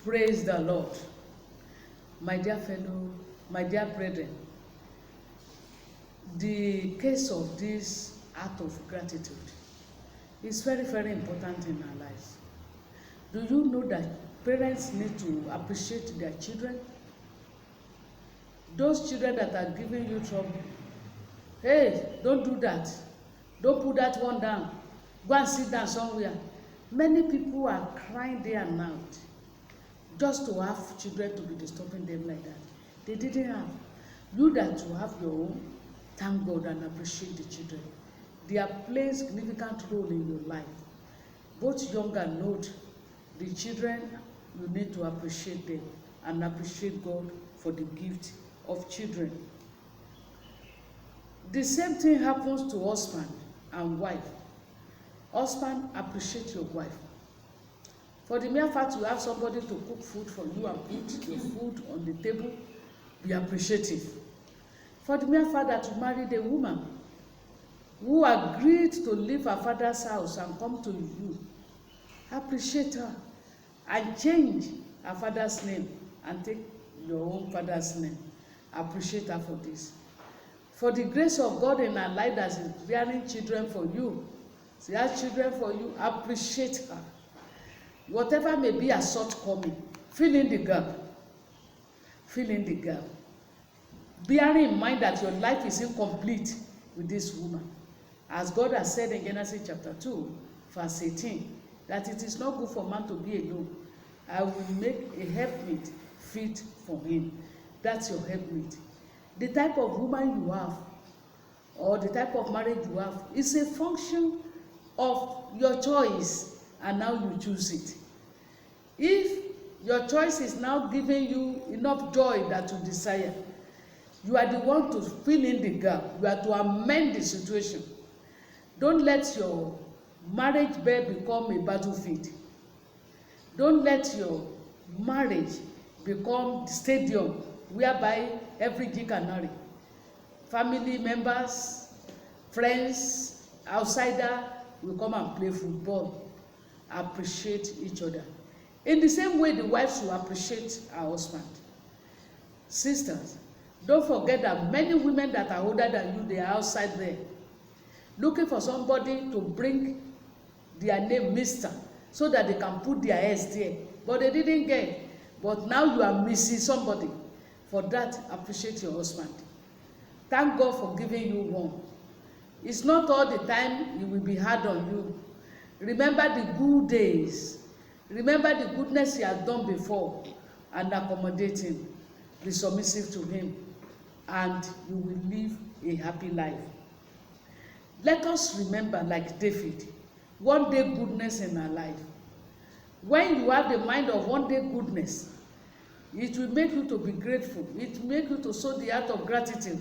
Praise the Lord. My dear brethren, the case of this act of gratitude is very, very important in our lives. Do you know that parents need to appreciate their children? Those children that are giving you trouble, hey, don't do that. Don't put that one down. Go and sit down somewhere. Many people are crying day and night just to have children to be disturbing them like that. They didn't have. You that you have your own, thank God and appreciate the children. They are playing significant role in your life. Both young and old, the children, you need to appreciate them and appreciate God for the gift of children. The same thing happens to husband and wife. Husband, appreciate your wife. For the mere fact you have somebody to cook food for you and put your food on the table, be appreciative. For the mere fact that you married a woman who agreed to leave her father's house and come to you, appreciate her and change her father's name and take your own father's name. Appreciate her for this. For the grace of God in her life that is bearing children for you, she has children for you, appreciate her. Whatever may be a shortcoming, fill in the gap. Fill in the gap. Bearing in mind that your life is incomplete with this woman. As God has said in Genesis chapter 2, verse 18, that it is not good for man to be alone. I will make a helpmeet fit for him. That's your helpmeet. The type of woman you have, or the type of marriage you have, is a function of your choice, and now you choose it. If your choice is now giving you enough joy that you desire, you are the one to fill in the gap. You are to amend the situation. Don't let your marriage bed become a battlefield. Don't let your marriage become the stadium whereby every Dick and Harry, family members, friends, outsider will come and play football. Appreciate each other. In the same way, the wives will appreciate her husband. Sisters, don't forget that many women that are older than you, they are outside there, looking for somebody to bring their name Mr. so that they can put their S there. But they didn't get. But now you are missing somebody. For that, appreciate your husband. Thank God for giving you one. It's not all the time he will be hard on you. Remember the good days. Remember the goodness he has done before and accommodate him. Be submissive to him and you will live a happy life. Let us remember, like David, one day goodness in our life. When you have the mind of one day goodness, it will make you to be grateful. It will make you to show the heart of gratitude.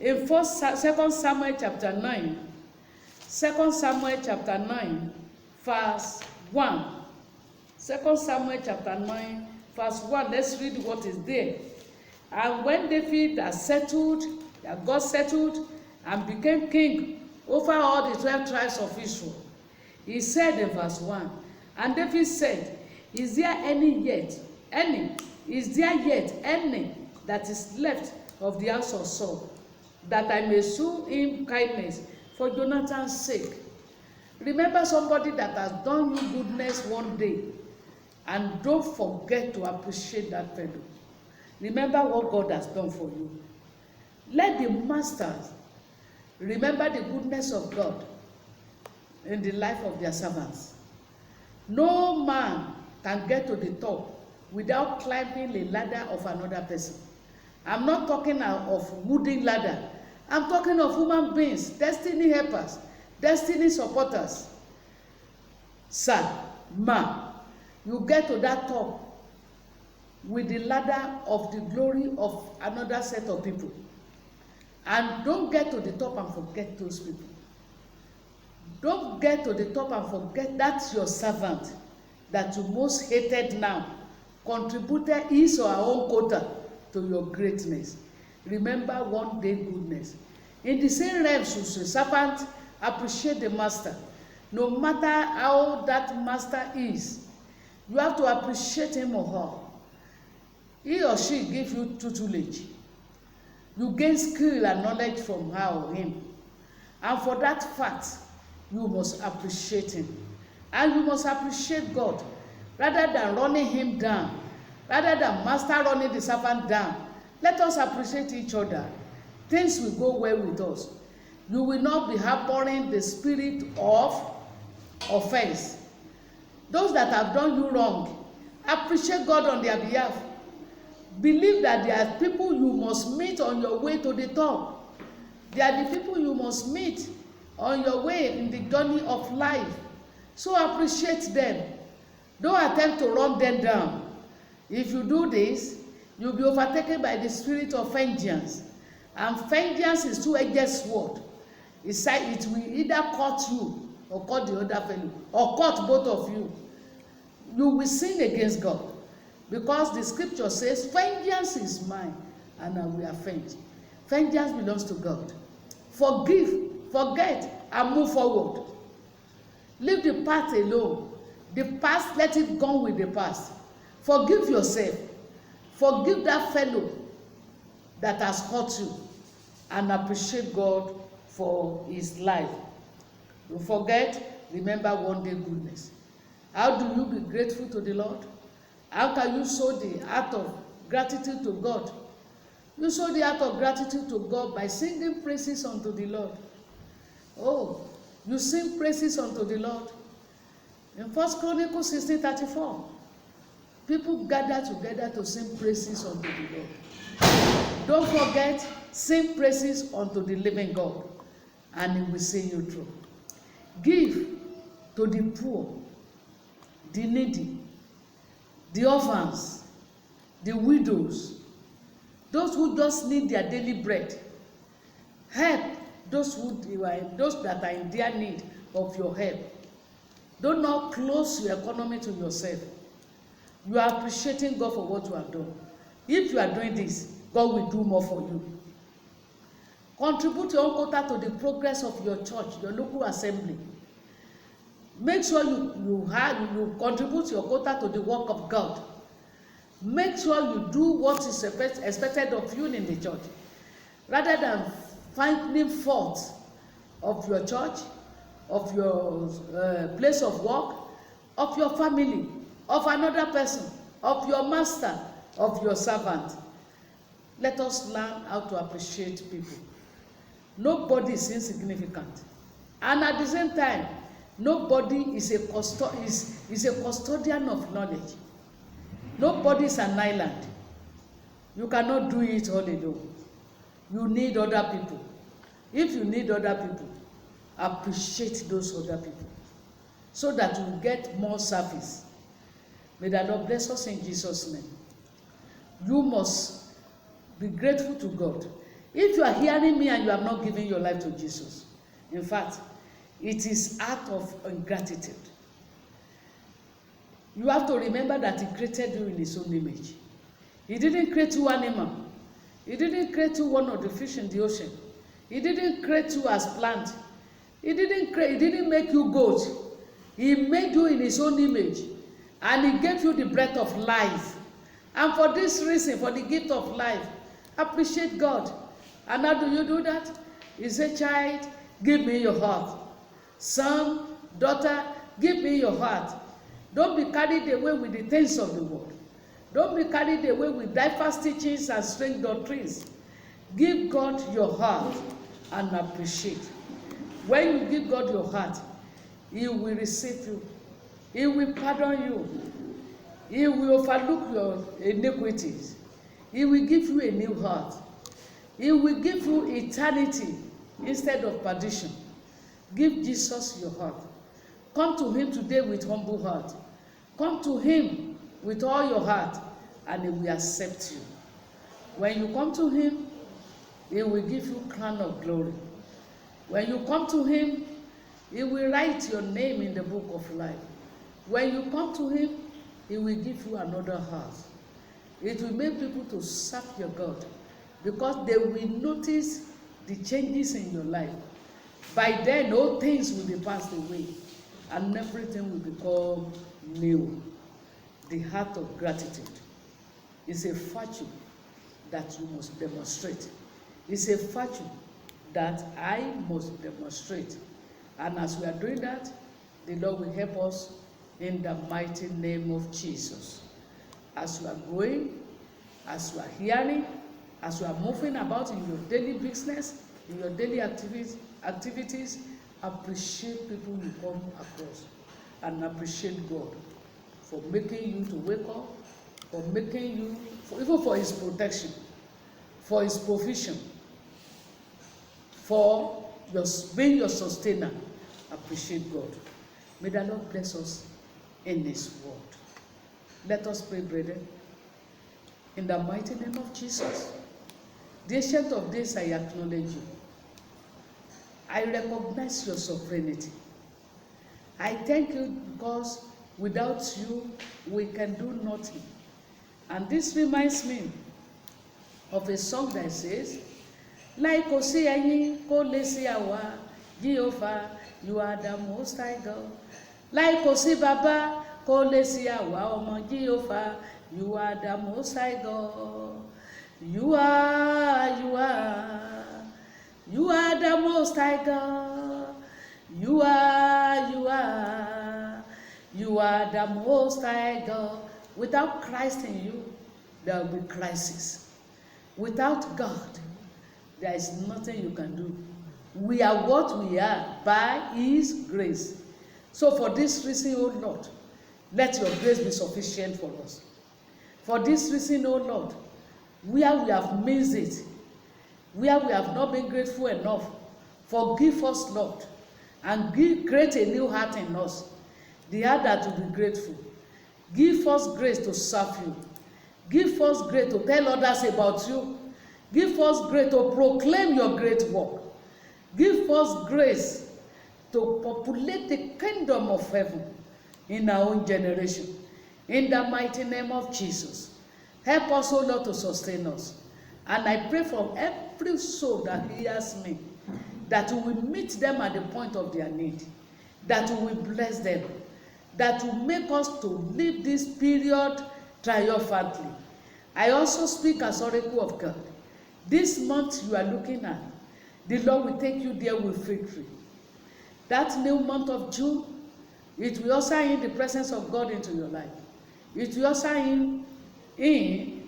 In 2 Samuel chapter 9, 2 Samuel chapter 9, verse 1. 2 Samuel chapter 9, verse 1. Let's read what is there. And when David has settled, that God settled and became king over all the 12 tribes of Israel, he said in verse 1, and David said, is there yet any that is left of the house of Saul, that I may show him kindness for Jonathan's sake? Remember somebody that has done you goodness one day, and don't forget to appreciate that fellow. Remember what God has done for you. Let the masters remember the goodness of God in the life of their servants. No man can get to the top without climbing a ladder of another person. I'm not talking of wooden ladder. I'm talking of human beings, destiny helpers, destiny supporters. Sir, ma, you get to that top with the ladder of the glory of another set of people. And don't get to the top and forget those people. Don't get to the top and forget that's your servant that you most hated now contributed his or her own quota to your greatness. Remember one day goodness. In the same realms, you should servant appreciate the master. No matter how that master is, You have to appreciate him or her. He or she give you tutelage. You gain skill and knowledge from her or him. And for that fact, you must appreciate him. And you must appreciate God. Rather than running him down, rather than master running the servant down, let us appreciate each other. Things will go well with us. You will not be harboring the spirit of offense. Those that have done you wrong, appreciate God on their behalf. Believe that there are people you must meet on your way to the top. They are the people you must meet on your way in the journey of life. So appreciate them. Don't attempt to run them down. If you do this, you'll be overtaken by the spirit of vengeance. And vengeance is two-edged sword. It will either cut you or cut the other fellow, or cut both of you. You will sin against God. Because the scripture says, vengeance is mine, and I will avenge. Vengeance belongs to God. Forgive, forget, and move forward. Leave the past alone. The past, let it go with the past. Forgive yourself. Forgive that fellow that has hurt you, and appreciate God for his life. Don't forget, remember one day goodness. How do you be grateful to the Lord? How can you show the act of gratitude to God? You show the act of gratitude to God by singing praises unto the Lord. Oh, you sing praises unto the Lord. In 1 Chronicles 16:34, people gather together to sing praises unto the Lord. Don't forget, sing praises unto the living God, and he will see you through. Give to the poor, the needy, the orphans, the widows, those who just need their daily bread. Help those that are in their need of your help. Do not close your economy to yourself. You are appreciating God for what you have done. If you are doing this, God will do more for you. Contribute your own quota to the progress of your church, your local assembly. Make sure you contribute your quota to the work of God. Make sure you do what is expected of you in the church, rather than finding fault of your church, of your place of work, of your family, of another person, of your master, of your servant. Let us learn how to appreciate people. Nobody is insignificant, and at the same time, nobody is a custodian of knowledge. Nobody is an island. You cannot do it all alone. You need other people. If you need other people, appreciate those other people, so that you get more service. May the Lord bless us in Jesus' name. You must be grateful to God. If you are hearing me and you have not given your life to Jesus, in fact, it is act of ingratitude. You have to remember that he created you in his own image. He didn't create you animal. He didn't create you one of the fish in the ocean. He didn't create you as plant. He didn't make you goat. He made you in his own image, and he gave you the breath of life. And for this reason, for the gift of life, appreciate God. And how do you do that? He said, child, give me your heart. Son, daughter, give me your heart. Don't be carried away with the things of the world. Don't be carried away with diverse teachings and strange doctrines. Give God your heart and appreciate. When you give God your heart, he will receive you. He will pardon you. He will overlook your iniquities. He will give you a new heart. He will give you eternity instead of perdition. Give Jesus your heart. Come to him today with humble heart. Come to him with all your heart, and he will accept you. When you come to him, he will give you crown of glory. When you come to him, he will write your name in the book of life. When you come to him, he will give you another heart. It will make people to serve your God, because they will notice the changes in your life. By then, all things will be passed away, and everything will become new. the heart of gratitude. It's a virtue that you must demonstrate. It's a virtue that I must demonstrate. And as we are doing that, the Lord will help us in the mighty name of Jesus. As you are going, as you are hearing, as you are moving about in your daily business, in your daily activities, appreciate people you come across and appreciate God for making you to wake up, for making you, even for His protection, for His provision, for being your sustainer. Appreciate God. May the Lord bless us in His word. Let us pray, brethren. In the mighty name of Jesus, the Ancient of Days, I acknowledge you. I recognize your sovereignty. I thank you because without you, we can do nothing. And this reminds me of a song that says, like Osi Ẹyin kò lè sí àwa, Jehovah, you are the most high God. Like Osi Baba kò lè sí àwa, ọmọ Jehovah, you are the most high God. You are the most high God. You are the most high God. Without Christ in you, there will be crisis. Without God, there is nothing you can do. We are what we are by His grace. So for this reason, O Lord, let your grace be sufficient for us. For this reason, O Lord, where we have missed it, where we have not been grateful enough, forgive us, Lord, and create a new heart in us, the heart that will be grateful. Give us grace to serve you. Give us grace to tell others about you. Give us grace to proclaim your great work. Give us grace to populate the kingdom of heaven in our own generation. In the mighty name of Jesus, help us, O Lord, to sustain us. And I pray for every soul that hears me, that we will meet them at the point of their need, that we will bless them, that will make us to live this period triumphantly. I also speak as oracle of God. This month you are looking at, the Lord will take you there with victory. That new month of June, it will usher in the presence of God into your life. It will usher in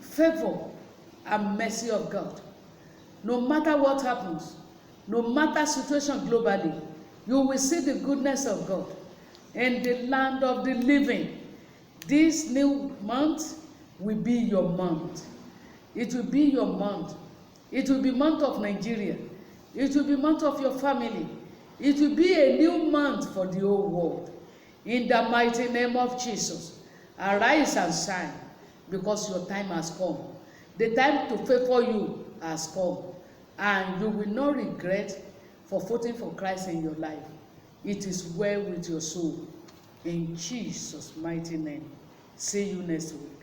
favor and mercy of God. No matter what happens, no matter situation globally, you will see the goodness of God in the land of the living. This new month will be your month. It will be your month. It will be month of Nigeria. It will be month of your family. It will be a new month for the whole world. In the mighty name of Jesus, arise and shine, because your time has come. The time to favor you has come, and you will not regret for voting for Christ in your life. It is well with your soul. In Jesus' mighty name. See you next week.